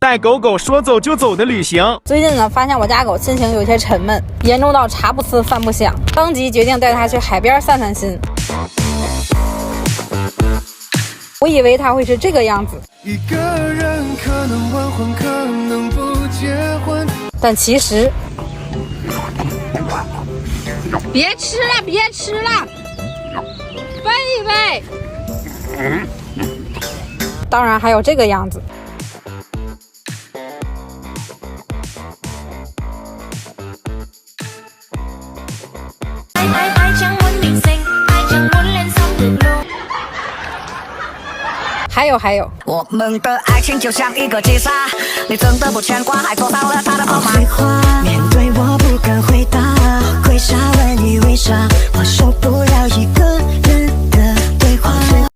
带狗狗说走就走的旅行。最近呢，发现我家狗心情有些沉闷，严重到茶不思饭不想，当即决定带它去海边散散心。我以为它会是这个样子，一个人可能晚婚，可能不结婚，但其实，别吃了，别吃了，喂一喂。当然还有这个样子。还有，我们的爱情就像一个击杀，你真的不牵挂，还做到了他的号码。废话，面对我不敢回答，跪下问你为啥，我受不了一个